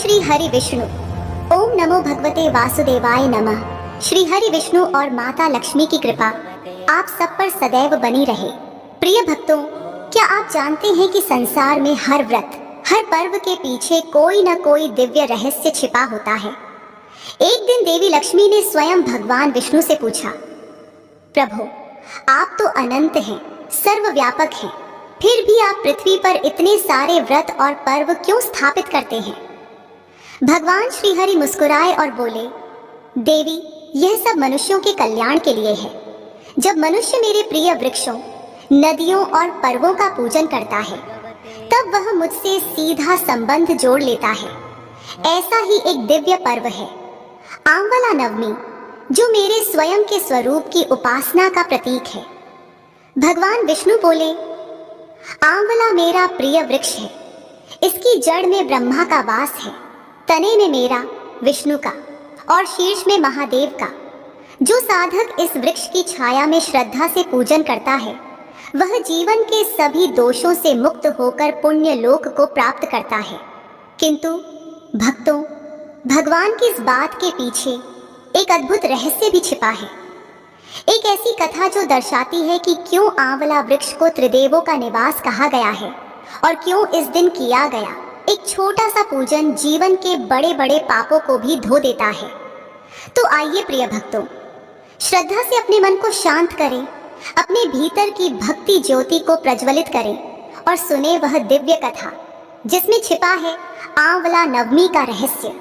श्री हरि विष्णु। ओम नमो भगवते वासुदेवाय नमः। श्री हरि विष्णु और माता लक्ष्मी की कृपा आप सब पर सदैव बनी रहे। प्रिय भक्तों, क्या आप जानते हैं कि संसार में हर व्रत, हर पर्व के पीछे कोई न कोई दिव्य रहस्य छिपा होता है। एक दिन देवी लक्ष्मी ने स्वयं भगवान विष्णु से पूछा, प्रभु, आप तो अनंत हैं, सर्वव्यापक हैं, फिर भी आप पृथ्वी पर इतने सारे व्रत और पर्व क्यों स्थापित करते हैं? भगवान श्री हरि मुस्कुराए और बोले, देवी, यह सब मनुष्यों के कल्याण के लिए है। जब मनुष्य मेरे प्रिय वृक्षों, नदियों और पर्वों का पूजन करता है, तब वह मुझसे सीधा संबंध जोड़ लेता है। ऐसा ही एक दिव्य पर्व है आंवला नवमी, जो मेरे स्वयं के स्वरूप की उपासना का प्रतीक है। भगवान विष्णु बोले, आंवला मेरा प्रिय वृक्ष है। इसकी जड़ में ब्रह्मा का वास है, तने में मेरा, विष्णु का, और शीर्ष में महादेव का। जो साधक इस वृक्ष की छाया में श्रद्धा से पूजन करता है, वह जीवन के सभी दोषों से मुक्त होकर पुण्य लोक को प्राप्त करता है। किंतु भक्तों, भगवान की इस बात के पीछे एक अद्भुत रहस्य भी छिपा है। एक ऐसी कथा जो दर्शाती है कि क्यों आंवला वृक्ष को त्रिदेवों का निवास कहा गया है और क्यों इस दिन किया गया एक छोटा सा पूजन जीवन के बड़े बड़े पापों को भी धो देता है। तो आइए प्रिय भक्तों, श्रद्धा से अपने मन को शांत करें, अपने भीतर की भक्ति ज्योति को प्रज्वलित करें और सुने वह दिव्य कथा जिसमें छिपा है आंवला नवमी का रहस्य।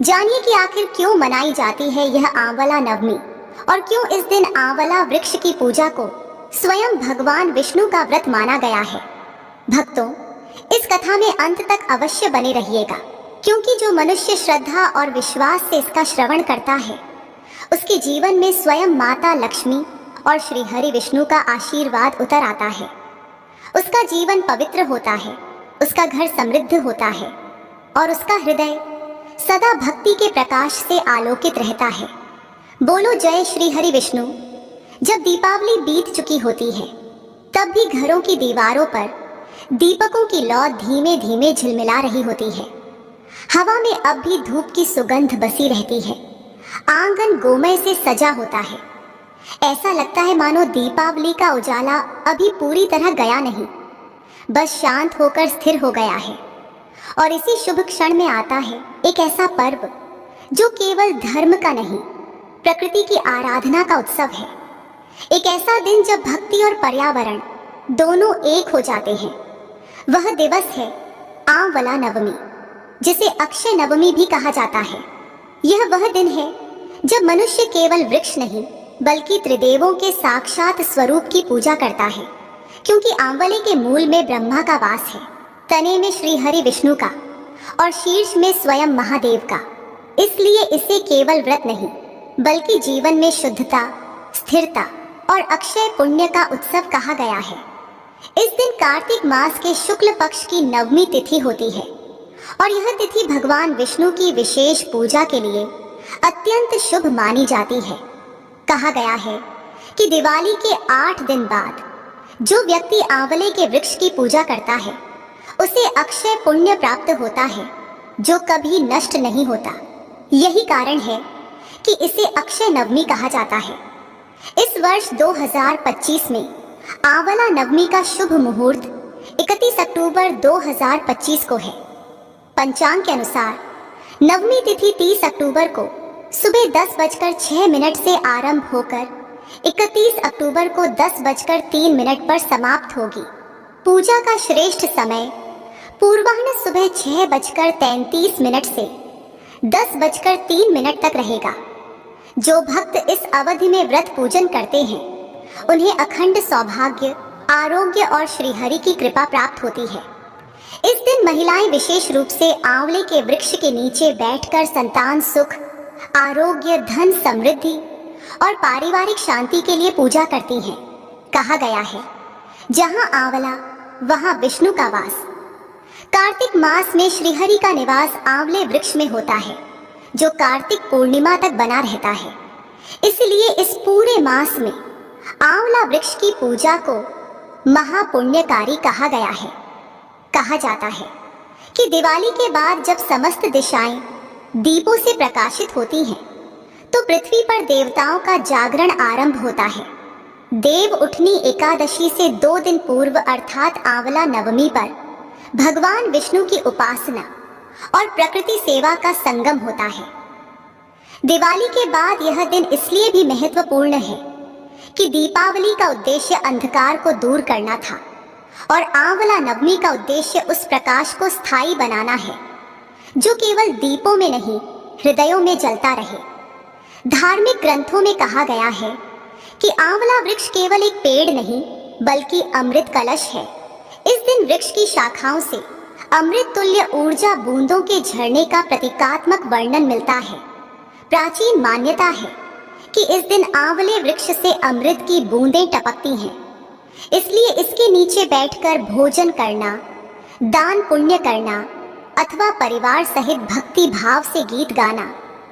जानिए कि आखिर क्यों मनाई जाती है यह आंवला नवमी और क्यों इस दिन आंवला वृक्ष की पूजा को स्वयं भगवान विष्णु का व्रत माना गया है। भक्तों, इस कथा में अंत तक अवश्य बने रहिएगा, क्योंकि जो मनुष्य श्रद्धा और विश्वास से इसका श्रवण करता है, उसके जीवन में स्वयं माता लक्ष्मी और श्री हरि विष्णु का आशीर्वाद उतर आता है। उसका जीवन पवित्र होता है, उसका घर समृद्ध होता है और उसका हृदय सदा भक्ति के प्रकाश से आलोकित रहता है। बोलो जय श्री हरि विष्णु। जब दीपावली बीत चुकी होती है, तब भी घरों की दीवारों पर दीपकों की लौ धीमे धीमे झिलमिला रही होती है। हवा में अब भी धूप की सुगंध बसी रहती है। आंगन गोमय से सजा होता है। ऐसा लगता है मानो दीपावली का उजाला अभी पूरी तरह गया नहीं, बस शांत होकर स्थिर हो गया है। और इसी शुभ क्षण में आता है एक ऐसा पर्व जो केवल धर्म का नहीं, प्रकृति की आराधना का उत्सव है। एक ऐसा दिन जब भक्ति और पर्यावरण दोनों एक हो जाते हैं। वह दिवस है आंवला नवमी, जिसे अक्षय नवमी भी कहा जाता है। यह वह दिन है जब मनुष्य केवल वृक्ष नहीं, बल्कि त्रिदेवों के साक्षात स्वरूप की पूजा करता है। क्योंकि आंवले के मूल में ब्रह्मा का वास है, तने में श्री हरि विष्णु का और शीर्ष में स्वयं महादेव का। इसलिए इसे केवल व्रत नहीं, बल्कि जीवन में शुद्धता, स्थिरता और अक्षय पुण्य का उत्सव कहा गया है। इस दिन कार्तिक मास के शुक्ल पक्ष की नवमी तिथि होती है और यह तिथि भगवान विष्णु की विशेष पूजा के लिए अत्यंत शुभ मानी जाती है। कहा गया है कि दिवाली के 8 दिन बाद जो व्यक्ति आंवले के वृक्ष की पूजा करता है, उसे अक्षय पुण्य प्राप्त होता है जो कभी नष्ट नहीं होता। यही कारण है कि इसे अक्षय नवमी कहा जाता है। इस वर्ष 2025 में आंवला नवमी का शुभ मुहूर्त 31 अक्टूबर 2025 को है। पंचांग के अनुसार नवमी तिथि 30 अक्टूबर को सुबह 10:06 से आरंभ होकर 31 अक्टूबर को 10:03 पर समाप्त होगी। पूजा का श्रेष्ठ समय पूर्वाह्न सुबह 6:33 से 10:03 तक रहेगा। जो भक्त इस अवधि में व्रत पूजन करते हैं, उन्हें अखंड सौभाग्य, आरोग्य और श्रीहरि की कृपा प्राप्त होती है। इस दिन महिलाएं विशेष रूप से आंवले के वृक्ष के नीचे बैठकर संतान सुख, आरोग्य, धन समृद्धि और पारिवारिक शांति के लिए पूजा करती हैं। कहा गया है, जहां आंवला वहां विष्णु का वास। कार्तिक मास में श्रीहरि का निवास आंवले वृक्ष में होता है, जो कार्तिक पूर्णिमा तक बना रहता है। इसलिए इस पूरे मास में आंवला वृक्ष की पूजा को महापुण्यकारी कहा गया है। कहा जाता है कि दिवाली के बाद जब समस्त दिशाएं दीपों से प्रकाशित होती हैं, तो पृथ्वी पर देवताओं का जागरण आरंभ होता है। देव उठनी एकादशी से 2 दिन पूर्व अर्थात आंवला नवमी पर भगवान विष्णु की उपासना और प्रकृति सेवा का संगम होता है। दिवाली के बाद यह दिन इसलिए भी महत्वपूर्ण है कि दीपावली का उद्देश्य अंधकार को दूर करना था और आंवला नवमी का उद्देश्य उस प्रकाश को स्थायी बनाना है जो केवल दीपों में नहीं, हृदयों में जलता रहे। धार्मिक ग्रंथों में कहा गया है कि आंवला वृक्ष केवल एक पेड़ नहीं बल्कि अमृत कलश है। इस दिन वृक्ष की शाखाओं से अमृत तुल्य ऊर्जा बूंदों के झरने का प्रतीकात्मक वर्णन मिलता है। प्राचीन मान्यता है कि इस दिन आंवले वृक्ष से अमृत की बूंदें टपकती हैं, इसलिए इसके नीचे बैठकर भोजन करना, दान पुण्य करना अथवा परिवार सहित भक्ति भाव से गीत गाना,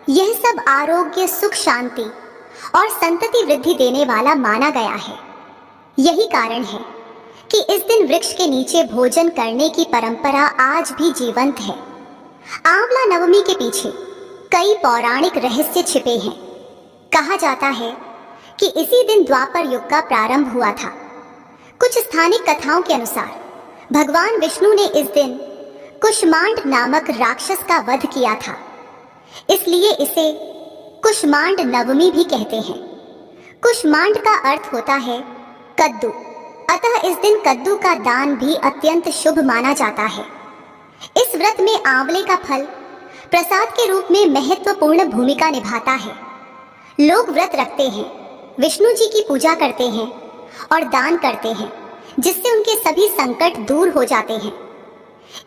यह सब आरोग्य, सुख, शांति और संतति वृद्धि देने वाला माना गया है। यही कारण है कि इस दिन वृक्ष के नीचे भोजन करने की परंपरा आज भी जीवंत है। आंवला नवमी के पीछे कई पौराणिक रहस्य छिपे हैं। कहा जाता है कि इसी दिन द्वापर युग का प्रारंभ हुआ था। कुछ स्थानिक कथाओं के अनुसार भगवान विष्णु ने इस दिन कुष्मांड नामक राक्षस का वध किया था, इसलिए इसे कुष्मांड नवमी भी कहते हैं। कुष्मांड का अर्थ होता है कद्दू, अतः इस दिन कद्दू का दान भी अत्यंत शुभ माना जाता है। इस व्रत में आंवले का फल प्रसाद के रूप में महत्वपूर्ण भूमिका निभाता है। लोग व्रत रखते हैं, विष्णु जी की पूजा करते हैं और दान करते हैं, जिससे उनके सभी संकट दूर हो जाते हैं।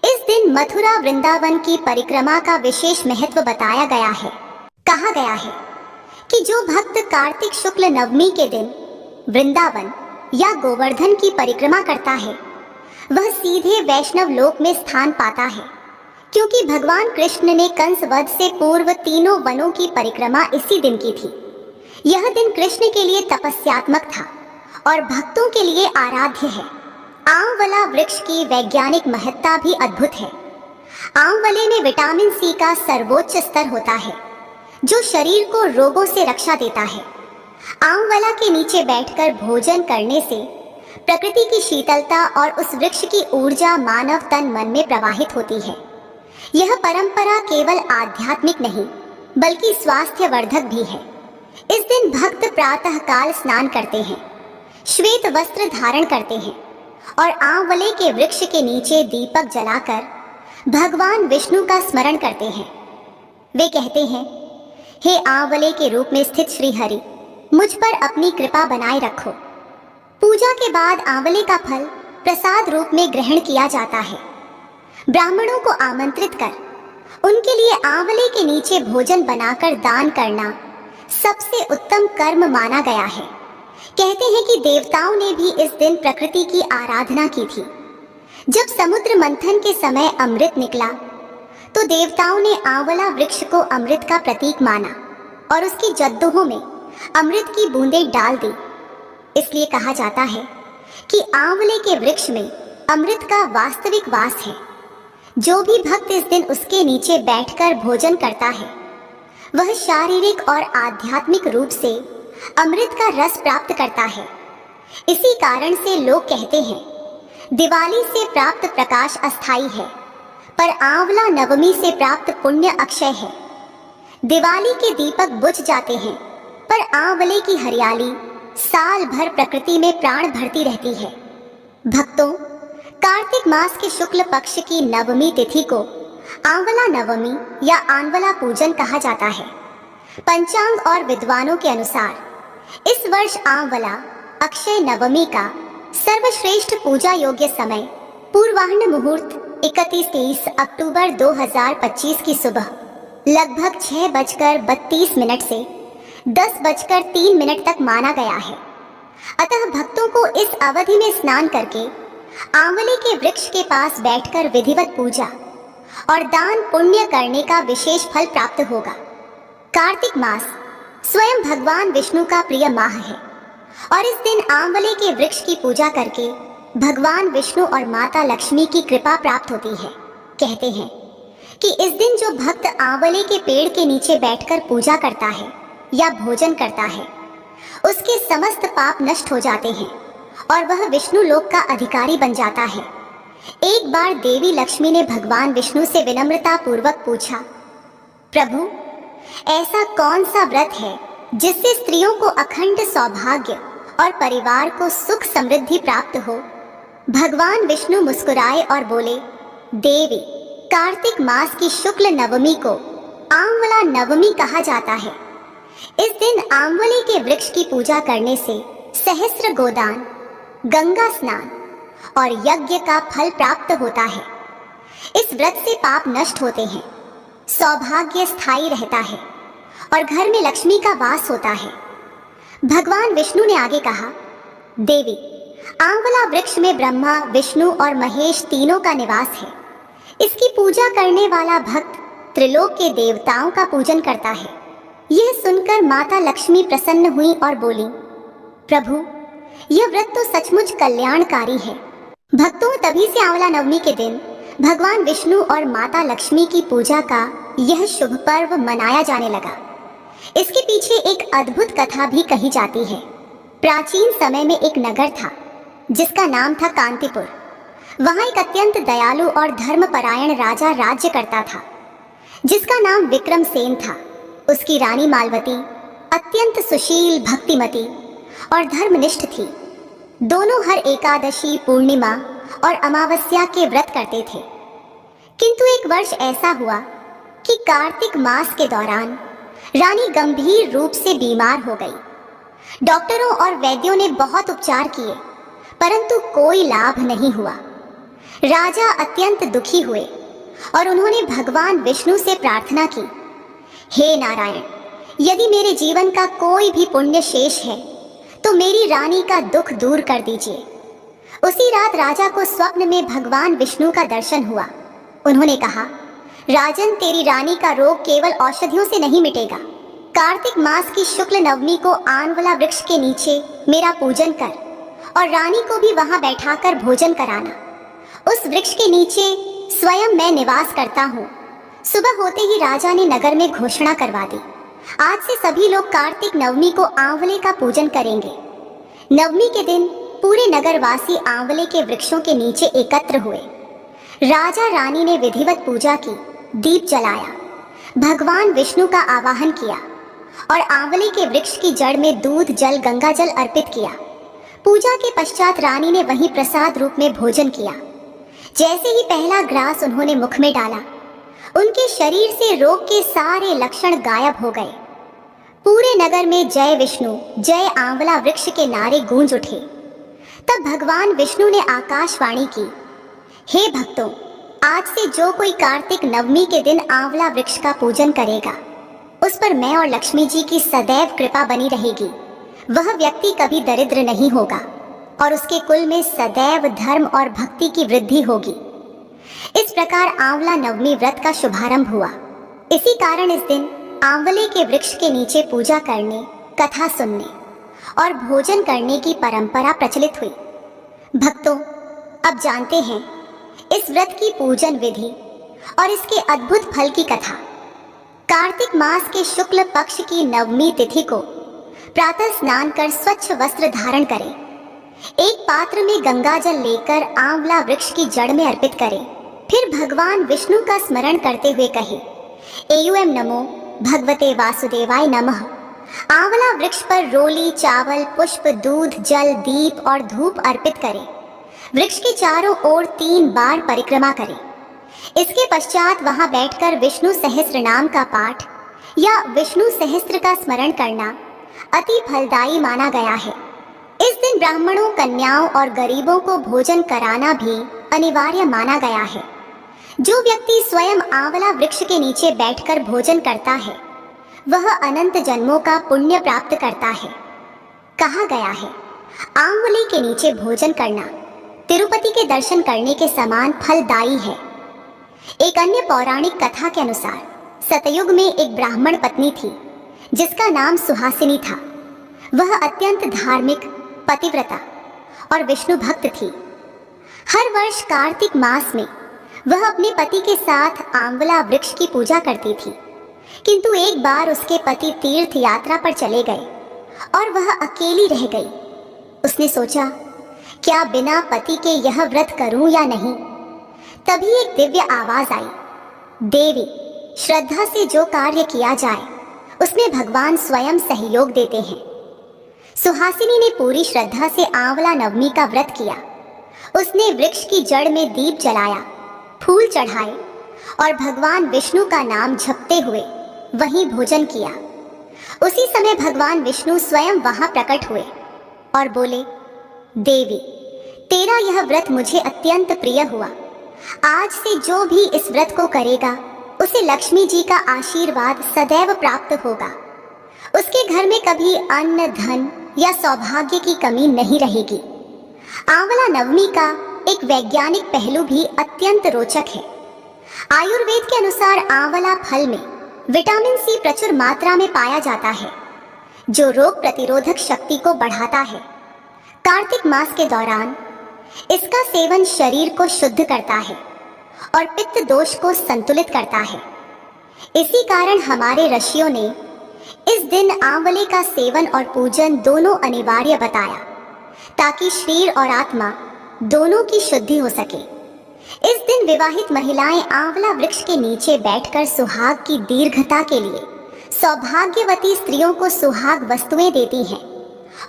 इस दिन मथुरा वृंदावन की परिक्रमा का विशेष महत्व बताया गया है। कहा गया है कि जो भक्त कार्तिक शुक्ल नवमी के दिन वृंदावन या गोवर्धन की परिक्रमा करता है, वह सीधे वैष्णव लोक में स्थान पाता है, क्योंकि भगवान कृष्ण ने कंस वध से पूर्व तीनों वनों की परिक्रमा इसी दिन की थी। यह दिन कृष्ण के लिए तपस्यात्मक था और भक्तों के लिए आराध्य है। आंवला वृक्ष की वैज्ञानिक महत्ता भी अद्भुत है। आंवले में विटामिन सी का सर्वोच्च स्तर होता है, जो शरीर को रोगों से रक्षा देता है। आंवला के नीचे बैठकर भोजन करने से प्रकृति की शीतलता और उस वृक्ष की ऊर्जा मानव तन मन में प्रवाहित होती है। यह परंपरा केवल आध्यात्मिक नहीं बल्कि स्वास्थ्यवर्धक भी है। इस दिन भक्त प्रातः काल स्नान करते हैं, श्वेत वस्त्र धारण करते हैं और आंवले के वृक्ष के नीचे दीपक जलाकर भगवान विष्णु का स्मरण करते हैं। वे कहते हैं, हे आंवले के रूप में स्थित श्री हरि, मुझ पर अपनी कृपा बनाए रखो। पूजा के बाद आंवले का फल प्रसाद रूप में ग्रहण किया जाता है। ब्राह्मणों को आमंत्रित कर उनके लिए आंवले के नीचे भोजन बनाकर दान करना सबसे उत्तम कर्म माना गया है। कहते हैं कि देवताओं ने भी इस दिन प्रकृति की आराधना की थी। जब समुद्र मंथन के समय अमृत निकला तो देवताओं ने आंवला वृक्ष को अमृत का प्रतीक माना और उसकी जद्दों में अमृत की बूंदें डाल दी। इसलिए कहा जाता है कि आंवले के वृक्ष में अमृत का वास्तविक वास है। जो भी भक्त इस दिन उसके नीचे बैठकर भोजन करता है, वह शारीरिक और आध्यात्मिक रूप से अमृत का रस प्राप्त करता है। इसी कारण से लोग कहते हैं, दिवाली से प्राप्त प्रकाश अस्थायी है, पर आंवला नवमी से प्राप्त पुण्य अक्षय है। दिवाली के दीपक बुझ जाते हैं, पर आंवले की हरियाली साल भर प्रकृति में प्राण भरती रहती है। भक्तों, कार्तिक मास के शुक्ल पक्ष की नवमी तिथि को आंवला नवमी या आंवला पूजन कहा जाता है। पंचांग और विद्वानों के अनुसार इस वर्ष आंवला अक्षय नवमी का सर्वश्रेष्ठ पूजा योग्य समय पूर्वाह्न मुहूर्त 31-30 अक्टूबर 2025 की सुबह लगभग 6:32 से 10:03 तक माना गया है। अतः भक्तों को इस अवधि में स्नान करके आंवले के वृक्ष के पास बैठकर विधिवत पूजा और दान पुण्य करने का विशेष फल प्राप्त होगा। कार्तिक मास स्वयं भगवान विष्णु का प्रिय माह है और इस दिन आंवले के वृक्ष की पूजा करके भगवान विष्णु और माता लक्ष्मी की कृपा प्राप्त होती है। कहते हैं कि इस दिन जो भक्त आंवले के पेड़ के नीचे बैठकर पूजा करता है या भोजन करता है, उसके समस्त पाप नष्ट हो जाते हैं और वह विष्णु लोक का अधिकारी बन जाता है। एक बार देवी लक्ष्मी ने भगवान विष्णु से विनम्रता पूर्वक पूछा, प्रभु, ऐसा कौन सा व्रत है जिससे स्त्रियों को अखंड सौभाग्य और परिवार को सुख समृद्धि प्राप्त हो? भगवान विष्णु मुस्कुराए और बोले, देवी, कार्तिक मास की शुक्ल नवमी को आंवला नवमी कहा जाता है। इस दिन आंवले के वृक्ष की पूजा करने से सहस्त्र गोदान, गंगा स्नान और यज्ञ का फल प्राप्त होता है। इस व्रत से पाप नष्ट होते हैं, सौभाग्य स्थायी रहता है और घर में लक्ष्मी का वास होता है। भगवान विष्णु ने आगे कहा, देवी, आंवला वृक्ष में ब्रह्मा, विष्णु और महेश तीनों का निवास है। इसकी पूजा करने वाला भक्त त्रिलोक के देवताओं का पूजन करता है। यह सुनकर माता लक्ष्मी प्रसन्न हुई और बोली, प्रभु, यह व्रत तो सचमुच कल्याणकारी है। भक्तों, तभी से आंवला नवमी के दिन भगवान विष्णु और माता लक्ष्मी की पूजा का यह शुभ पर्व मनाया जाने लगा। इसके पीछे एक अद्भुत कथा भी कही जाती है। प्राचीन समय में एक नगर था जिसका नाम था कांतिपुर। वहां एक अत्यंत दयालु और धर्मपरायण राजा राज्य करता था जिसका नाम विक्रमसेन था। उसकी रानी मालवती अत्यंत सुशील, भक्तिमती और धर्मनिष्ठ थी। दोनों हर एकादशी, पूर्णिमा और अमावस्या के व्रत करते थे। किंतु एक वर्ष ऐसा हुआ कि कार्तिक मास के दौरान रानी गंभीर रूप से बीमार हो गई। डॉक्टरों और वैद्यों ने बहुत उपचार किए, परंतु कोई लाभ नहीं हुआ। राजा अत्यंत दुखी हुए और उन्होंने भगवान विष्णु से प्रार्थना की, हे नारायण, यदि मेरे जीवन का कोई भी पुण्य शेष है तो मेरी रानी का दुख दूर कर दीजिए। उसी रात राजा को स्वप्न में भगवान विष्णु का दर्शन हुआ। उन्होंने कहा, राजन, तेरी रानी का रोग केवल औषधियों से नहीं मिटेगा। कार्तिक मास की शुक्ल नवमी को आंवला वृक्ष के नीचे मेरा पूजन कर और रानी को भी वहां बैठाकर भोजन कराना। उस वृक्ष के नीचे स्वयं मैं निवास करता हूँ। सुबह होते ही राजा ने नगर में घोषणा करवा दी, आज से सभी लोग कार्तिक नवमी को आंवले का पूजन करेंगे। नवमी के दिन पूरे नगरवासी आंवले के वृक्षों के नीचे एकत्र हुए। राजा रानी ने विधिवत पूजा की, दीप जलाया, भगवान विष्णु का आवाहन किया और आंवले के वृक्ष की जड़ में दूध, जल, गंगा जल अर्पित किया। पूजा के पश्चात रानी ने वहीं प्रसाद रूप में भोजन किया। जैसे ही पहला ग्रास उन्होंने मुख में डाला, उनके शरीर से रोग के सारे लक्षण गायब हो गए। पूरे नगर में जय विष्णु, जय आंवला वृक्ष के नारे गूंज उठे। तब भगवान विष्णु ने आकाशवाणी की, हे भक्तों, आज से जो कोई कार्तिक नवमी के दिन आंवला वृक्ष का पूजन करेगा, उस पर मैं और लक्ष्मी जी की सदैव कृपा बनी रहेगी। वह व्यक्ति कभी दरिद्र नहीं होगा और उसके कुल में सदैव धर्म और भक्ति की वृद्धि होगी। इस प्रकार आंवला नवमी व्रत का शुभारंभ हुआ। इसी कारण इस दिन आंवले के वृक्ष के नीचे पूजा करने, कथा सुनने और भोजन करने की परंपरा प्रचलित हुई। भक्तों, अब जानते हैं इस व्रत की पूजन विधि और इसके अद्भुत फल की कथा। कार्तिक मास के शुक्ल पक्ष की नवमी तिथि को प्रातः स्नान कर स्वच्छ वस्त्र धारण करें। एक पात्र में गंगा जल लेकर आंवला वृक्ष की जड़ में अर्पित करें। फिर भगवान विष्णु का स्मरण करते हुए कहे, एयूएम नमो भगवते वासुदेवाय नमः। आंवला वृक्ष पर रोली, चावल, पुष्प, दूध, जल, दीप और धूप अर्पित करें। वृक्ष के चारों ओर 3 बार परिक्रमा करें। इसके पश्चात वहां बैठकर विष्णु सहस्त्र नाम का पाठ या विष्णु सहस्त्र का स्मरण करना अति फलदायी माना गया है। इस दिन ब्राह्मणों, कन्याओं और गरीबों को भोजन कराना भी अनिवार्य माना गया है। जो व्यक्ति स्वयं आंवला वृक्ष के नीचे बैठकर भोजन करता है, वह अनंत जन्मों का पुण्य प्राप्त करता है। कहा गया है, आंवले के नीचे भोजन करना तिरुपति के दर्शन करने के समान फलदायी है। एक अन्य पौराणिक कथा के अनुसार सतयुग में एक ब्राह्मण पत्नी थी जिसका नाम सुहासिनी था। वह अत्यंत धार्मिक, पतिव्रता और विष्णु भक्त थी। हर वर्ष कार्तिक मास में वह अपने पति के साथ आंवला वृक्ष की पूजा करती थी, किंतु एक बार उसके पति तीर्थ यात्रा पर चले गए और वह अकेली रह गई। उसने सोचा, क्या बिना पति के यह व्रत करूं या नहीं। तभी एक दिव्य आवाज आई, देवी, श्रद्धा से जो कार्य किया जाए उसमें भगवान स्वयं सहयोग देते हैं। सुहासिनी ने पूरी श्रद्धा से आंवला नवमी का व्रत किया। उसने वृक्ष की जड़ में दीप जलाया, फूल चढ़ाए और भगवान विष्णु का नाम जपते हुए वहीं भोजन किया। उसी समय भगवान विष्णु स्वयं वहां प्रकट हुए और बोले, देवी, तेरा यह व्रत मुझे अत्यंत प्रिय हुआ। आज से जो भी इस व्रत को करेगा उसे लक्ष्मी जी का आशीर्वाद सदैव प्राप्त होगा। उसके घर में कभी अन्न, धन या सौभाग्य की कमी नहीं रहेगी। आंवला नवमी का एक वैज्ञानिक पहलू भी अत्यंत रोचक है। आयुर्वेद के अनुसार आंवला फल में विटामिन सी प्रचुर मात्रा में पाया जाता है, जो रोग प्रतिरोधक शक्ति को बढ़ाता है। कार्तिक मास के दौरान इसका सेवन शरीर को शुद्ध करता है और पित्त दोष को संतुलित करता है। इसी कारण हमारे ऋषियों ने इस दिन आंवले का सेवन और पूजन दोनों अनिवार्य बताया, ताकि शरीर और आत्मा दोनों की शुद्धि हो सके। इस दिन विवाहित महिलाएं आंवला वृक्ष के नीचे बैठकर सुहाग की दीर्घता के लिए सौभाग्यवती स्त्रियों को सुहाग वस्तुएं देती हैं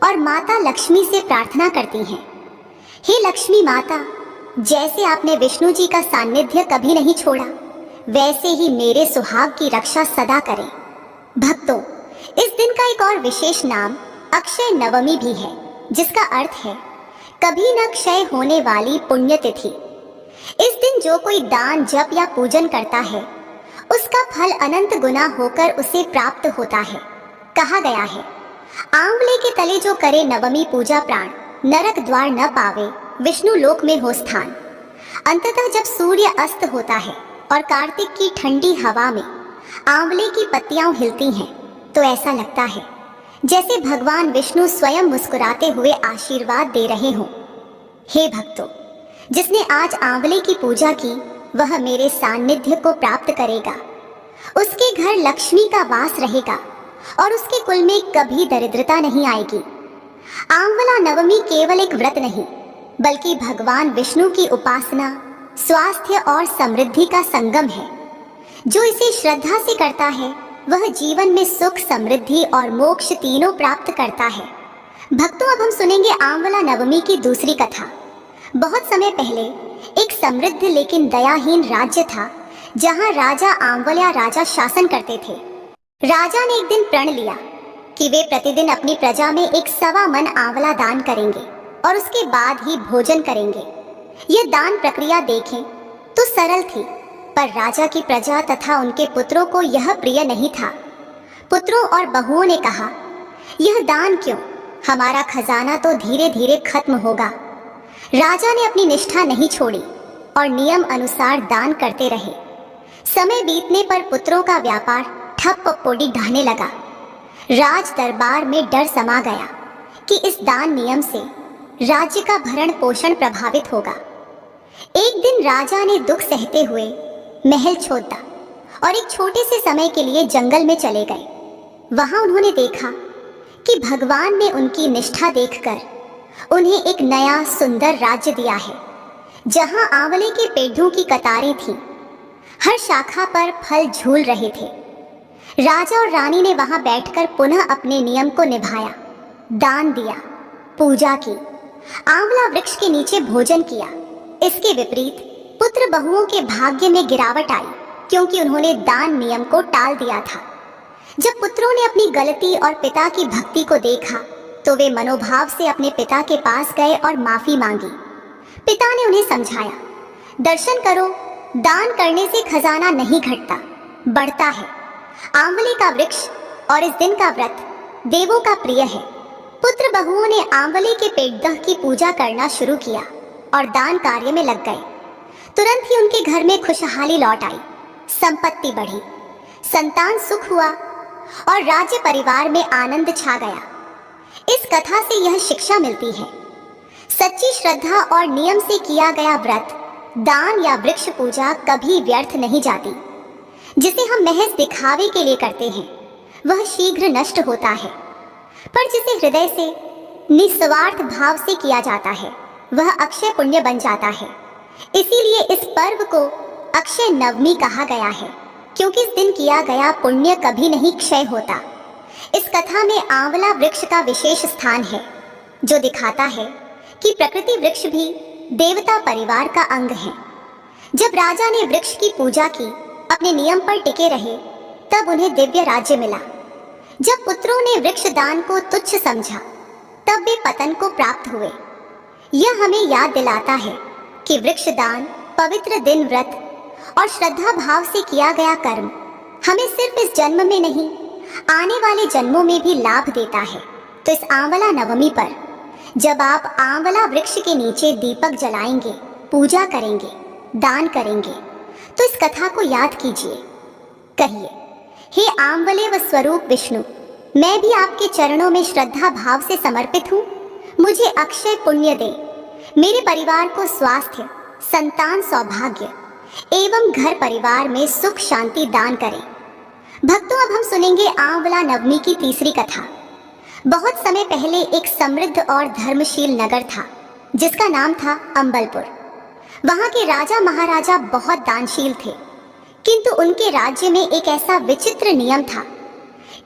और माता लक्ष्मी से प्रार्थना करती हैं, हे लक्ष्मी माता, जैसे आपने विष्णु जी का सान्निध्य कभी नहीं छोड़ा, वैसे ही मेरे सुहाग की रक्षा सदा करें। भक्तों, इस दिन का एक और विशेष नाम अक्षय नवमी भी है, जिसका अर्थ है कभी न क्षय होने वाली पुण्यतिथि। इस दिन जो कोई दान, जप या पूजन करता है, उसका फल अनंत गुना होकर उसे प्राप्त होता है। कहा गया है, आंवले के तले जो करे नवमी पूजा प्राण, नरक द्वार न पावे, विष्णु लोक में हो स्थान। अंततः जब सूर्य अस्त होता है और कार्तिक की ठंडी हवा में आंवले की पत्तियां हिलती हैं, तो ऐसा लगता है जैसे भगवान विष्णु स्वयं मुस्कुराते हुए आशीर्वाद दे रहे हों। हे भक्तों, जिसने आज आंवले की पूजा की, वह मेरे सान्निध्य को प्राप्त करेगा। उसके घर लक्ष्मी का वास रहेगा और उसके कुल में कभी दरिद्रता नहीं आएगी। आंवला नवमी केवल एक व्रत नहीं, बल्कि भगवान विष्णु की उपासना, स्वास्थ्य और समृद्धि का संगम है। जो इसे श्रद्धा से करता है, वह जीवन में सुख, समृद्धि और मोक्ष तीनों प्राप्त करता है। भक्तों, अब हम सुनेंगे आंवला नवमी की दूसरी कथा। बहुत समय पहले एक समृद्ध लेकिन दयाहीन राज्य था, जहां राजा आंवला राजा शासन करते थे। राजा ने एक दिन प्रण लिया कि वे प्रतिदिन अपनी प्रजा में 1.25 मन आंवला दान करेंगे और उसके बाद ही भोजन करेंगे। यह दान प्रक्रिया देखें तो सरल थी, पर राजा की प्रजा तथा उनके पुत्रों को यह प्रिय नहीं था। पुत्रों और बहुओं ने कहा, यह दान क्यों, हमारा खजाना तो धीरे धीरे खत्म होगा। राजा ने अपनी निष्ठा नहीं छोड़ी और नियम अनुसार दान करते रहे। समय बीतने पर पुत्रों का व्यापार ठप पोड़ी ढहने लगा। राज दरबार में डर समा गया कि इस दान नियम से राज्य का भरण पोषण प्रभावित होगा। एक दिन राजा ने दुख सहते हुए महल छोड़ा और एक छोटे से समय के लिए जंगल में चले गए। वहां उन्होंने देखा कि भगवान ने उनकी निष्ठा देखकर उन्हें एक नया सुंदर राज्य दिया है, जहां आंवले के पेड़ों की कतारें थीं। हर शाखा पर फल झूल रहे थे। राजा और रानी ने वहां बैठकर पुनः अपने नियम को निभाया, दान दिया, पूजा की, आंवला वृक्ष के नीचे भोजन किया। इसके विपरीत पुत्र बहुओं के भाग्य में गिरावट आई, क्योंकि उन्होंने दान नियम को टाल दिया था। जब पुत्रों ने अपनी गलती और पिता की भक्ति को देखा, तो वे मनोभाव से अपने पिता के पास गए और माफी मांगी। पिता ने उन्हें समझाया, दर्शन करो, दान करने से खजाना नहीं घटता, बढ़ता है। आंवले का वृक्ष और इस दिन का व्रत देवों का प्रिय है। पुत्र बहुओं ने आंवले के पेड़दह की पूजा करना शुरू किया और दान कार्य में लग गए। तुरंत ही उनके घर में खुशहाली लौट आई, संपत्ति बढ़ी, संतान सुख हुआ और राज्य परिवार में आनंद छा गया। इस कथा से यह शिक्षा मिलती है, सच्ची श्रद्धा और नियम से किया गया व्रत दान या वृक्ष पूजा कभी व्यर्थ नहीं जाती। जिसे हम महज दिखावे के लिए करते हैं वह शीघ्र नष्ट होता है, पर जिसे हृदय से निस्वार्थ भाव से किया जाता है वह अक्षय पुण्य बन जाता है। इसीलिए इस पर्व को अक्षय नवमी कहा गया है, क्योंकि इस दिन किया गया पुण्य कभी नहीं क्षय होता। इस कथा में आंवला वृक्ष का विशेष स्थान है, जो दिखाता है कि प्रकृति वृक्ष भी देवता परिवार का अंग है। जब राजा ने वृक्ष की पूजा की, अपने नियम पर टिके रहे, तब उन्हें दिव्य राज्य मिला। जब पुत्रों ने वृक्ष दान को तुच्छ समझा, तब वे पतन को प्राप्त हुए। यह हमें याद दिलाता है कि वृक्ष दान, पवित्र दिन व्रत और श्रद्धा भाव से किया गया कर्म हमें सिर्फ इस जन्म में नहीं, आने वाले जन्मों में भी लाभ देता है। तो इस आंवला नवमी पर जब आप आंवला वृक्ष के नीचे दीपक जलाएंगे, पूजा करेंगे, दान करेंगे, तो इस कथा को याद कीजिए। कहिए, हे आंवले व स्वरूप विष्णु, मैं भी आपके चरणों में श्रद्धा भाव से समर्पित हूँ। मुझे अक्षय पुण्य दे, मेरे परिवार को स्वास्थ्य, संतान सौभाग्य एवं घर परिवार में सुख शांति दान करें। भक्तों, अब हम सुनेंगे आंवला नवमी की तीसरी कथा। बहुत समय पहले एक समृद्ध और धर्मशील नगर था, जिसका नाम था अम्बलपुर। वहां के राजा महाराजा बहुत दानशील थे, किंतु उनके राज्य में एक ऐसा विचित्र नियम था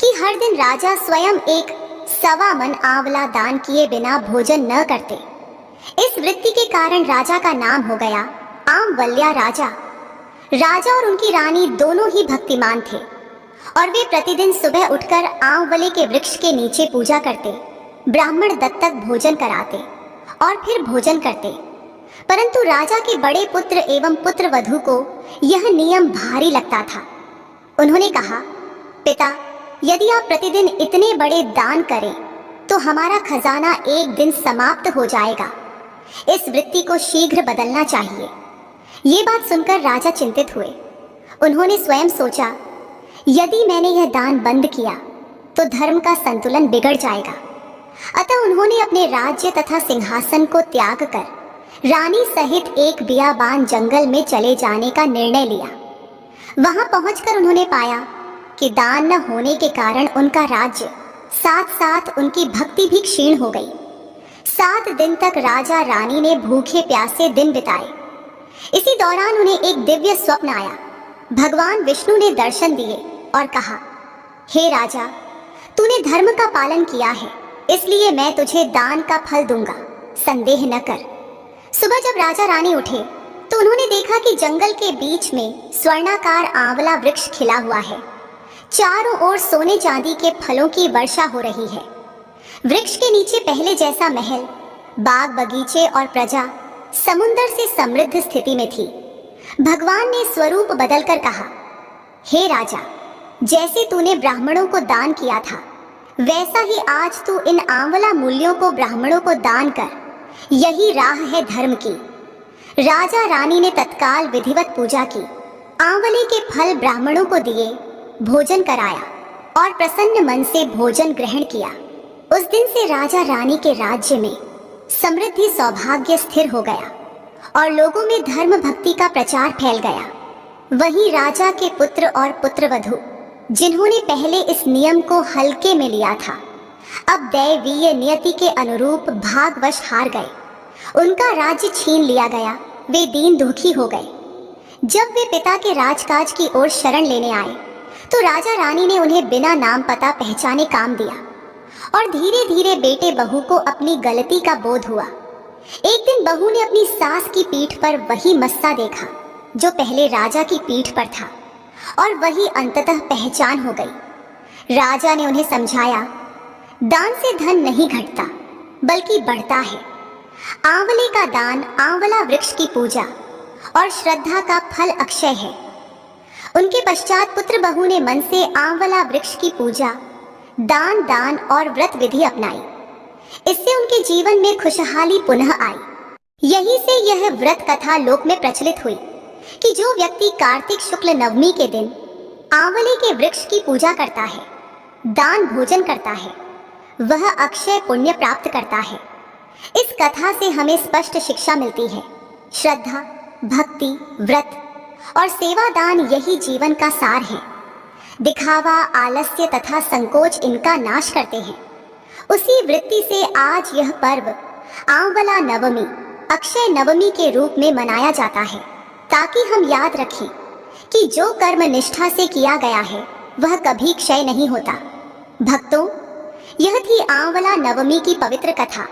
कि हर दिन राजा स्वयं एक 1.25 मन आंवला दान किए बिना भोजन न करते। इस वृत्ति के कारण राजा का नाम हो गया आमवल्या राजा। राजा और उनकी रानी दोनों ही भक्तिमान थे और वे प्रतिदिन सुबह उठकर आंवले के वृक्ष के नीचे पूजा करते, ब्राह्मण दत्तक भोजन कराते और फिर भोजन करते। परंतु राजा के बड़े पुत्र एवं पुत्र वधू को यह नियम भारी लगता था। उन्होंने कहा, पिता, यदि आप प्रतिदिन इतने बड़े दान करें तो हमारा खजाना एक दिन समाप्त हो जाएगा। इस वृत्ति को शीघ्र बदलना चाहिए। ये बात सुनकर राजा चिंतित हुए। उन्होंने स्वयं सोचा, यदि मैंने यह दान बंद किया तो धर्म का संतुलन बिगड़ जाएगा। अतः उन्होंने अपने राज्य तथा सिंहासन को त्याग कर रानी सहित एक बियाबान जंगल में चले जाने का निर्णय लिया। वहां पहुंचकर उन्होंने पाया कि दान न होने के कारण उनका राज्य, साथ साथ उनकी भक्ति भी क्षीण हो गई। 7 दिन तक राजा रानी ने भूखे प्यासे दिन बिताए। इसी दौरान उन्हें एक दिव्य स्वप्न आया। भगवान विष्णु ने दर्शन दिए और कहा, हे राजा, तूने धर्म का पालन किया है, इसलिए मैं तुझे दान का फल दूंगा, संदेह न कर। सुबह जब राजा रानी उठे तो उन्होंने देखा कि जंगल के बीच में स्वर्णाकार आंवला वृक्ष खिला हुआ है। चारों ओर सोने चांदी के फलों की वर्षा हो रही है। वृक्ष के नीचे पहले जैसा महल, बाग बगीचे और प्रजा समुंदर से समृद्ध स्थिति में थी। भगवान ने स्वरूप बदलकर कहा, हे राजा, जैसे तूने ब्राह्मणों को दान किया था, वैसा ही आज तू इन आंवला मूल्यों को ब्राह्मणों को दान कर। यही राह है धर्म की। राजा रानी ने तत्काल विधिवत पूजा की, आंवले के फल ब्राह्मणों को दिए, भोजन कराया और प्रसन्न मन से भोजन ग्रहण किया। उस दिन से राजा रानी के राज्य में समृद्धि सौभाग्य स्थिर हो गया और लोगों में धर्म भक्ति का प्रचार फैल गया। वहीं राजा के पुत्र और पुत्रवधू, जिन्होंने पहले इस नियम को हल्के में लिया था, अब दैवीय नियति के अनुरूप भागवश हार गए। उनका राज्य छीन लिया गया। वे दीन दुखी हो गए। जब वे पिता के राजकाज की ओर शरण लेने आए तो राजा रानी ने उन्हें बिना नाम पता पहचाने काम दिया और धीरे धीरे बेटे बहू को अपनी गलती का बोध हुआ। एक दिन बहू ने अपनी सास की पीठ पर वही मस्सा देखा जो पहले राजा की पीठ पर था और वही अंततः पहचान हो गई। राजा ने उन्हें समझाया, दान से धन नहीं घटता बल्कि बढ़ता है। आंवले का दान, आंवला वृक्ष की पूजा और श्रद्धा का फल अक्षय है। उनके पश्चात पुत्र बहू ने मन से आंवला वृक्ष की पूजा, दान और व्रत विधि अपनाई। इससे उनके जीवन में खुशहाली पुनः आई। यहीं से यह व्रत कथा लोक में प्रचलित हुई कि जो व्यक्ति कार्तिक शुक्ल नवमी के दिन आंवले के वृक्ष की पूजा करता है, दान भोजन करता है, वह अक्षय पुण्य प्राप्त करता है। इस कथा से हमें स्पष्ट शिक्षा मिलती है। श्रद्धा, भक्ति, व्रत और सेवा दान यही जीवन का सार है। दिखावा, आलस्य तथा संकोच इनका नाश करते हैं। उसी वृत्ति से आज यह पर्व आंवला नवमी, अक्षय नवमी के रूप में मनाया जाता है, ताकि हम याद रखें कि जो कर्म निष्ठा से किया गया है वह कभी क्षय नहीं होता। भक्तों, यह थी आंवला नवमी की पवित्र कथा।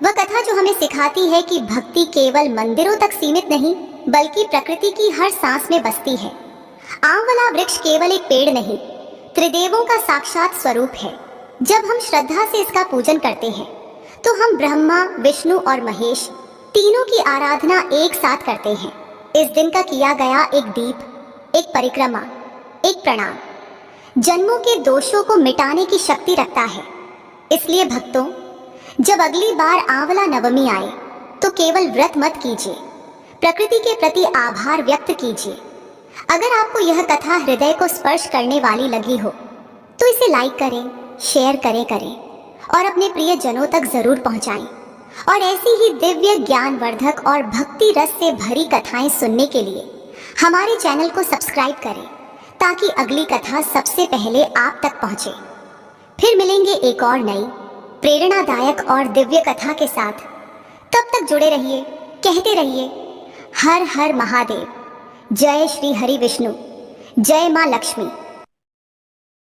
वह कथा जो हमें सिखाती है कि भक्ति केवल मंदिरों तक सीमित नहीं, बल्कि प्रकृति की हर सांस में बसती है। आंवला वृक्ष केवल एक पेड़ नहीं, त्रिदेवों का साक्षात स्वरूप है। जब हम श्रद्धा से इसका पूजन करते हैं तो हम ब्रह्मा, विष्णु और महेश तीनों की आराधना एक साथ करते हैं। इस दिन का किया गया एक दीप, एक परिक्रमा, एक प्रणाम जन्मों के दोषों को मिटाने की शक्ति रखता है। इसलिए भक्तों, जब अगली बार आंवला नवमी आए तो केवल व्रत मत कीजिए, प्रकृति के प्रति आभार व्यक्त कीजिए। अगर आपको यह कथा हृदय को स्पर्श करने वाली लगी हो तो इसे लाइक करें, शेयर करें और अपने प्रिय जनों तक जरूर पहुंचाएं। और ऐसी ही दिव्य, ज्ञानवर्धक और भक्ति रस से भरी कथाएं सुनने के लिए हमारे चैनल को सब्सक्राइब करें, ताकि अगली कथा सबसे पहले आप तक पहुंचे। फिर मिलेंगे एक और नई प्रेरणादायक और दिव्य कथा के साथ। तब तक जुड़े रहिए, कहते रहिए, हर हर महादेव। जय श्री हरि विष्णु, जय मां लक्ष्मी।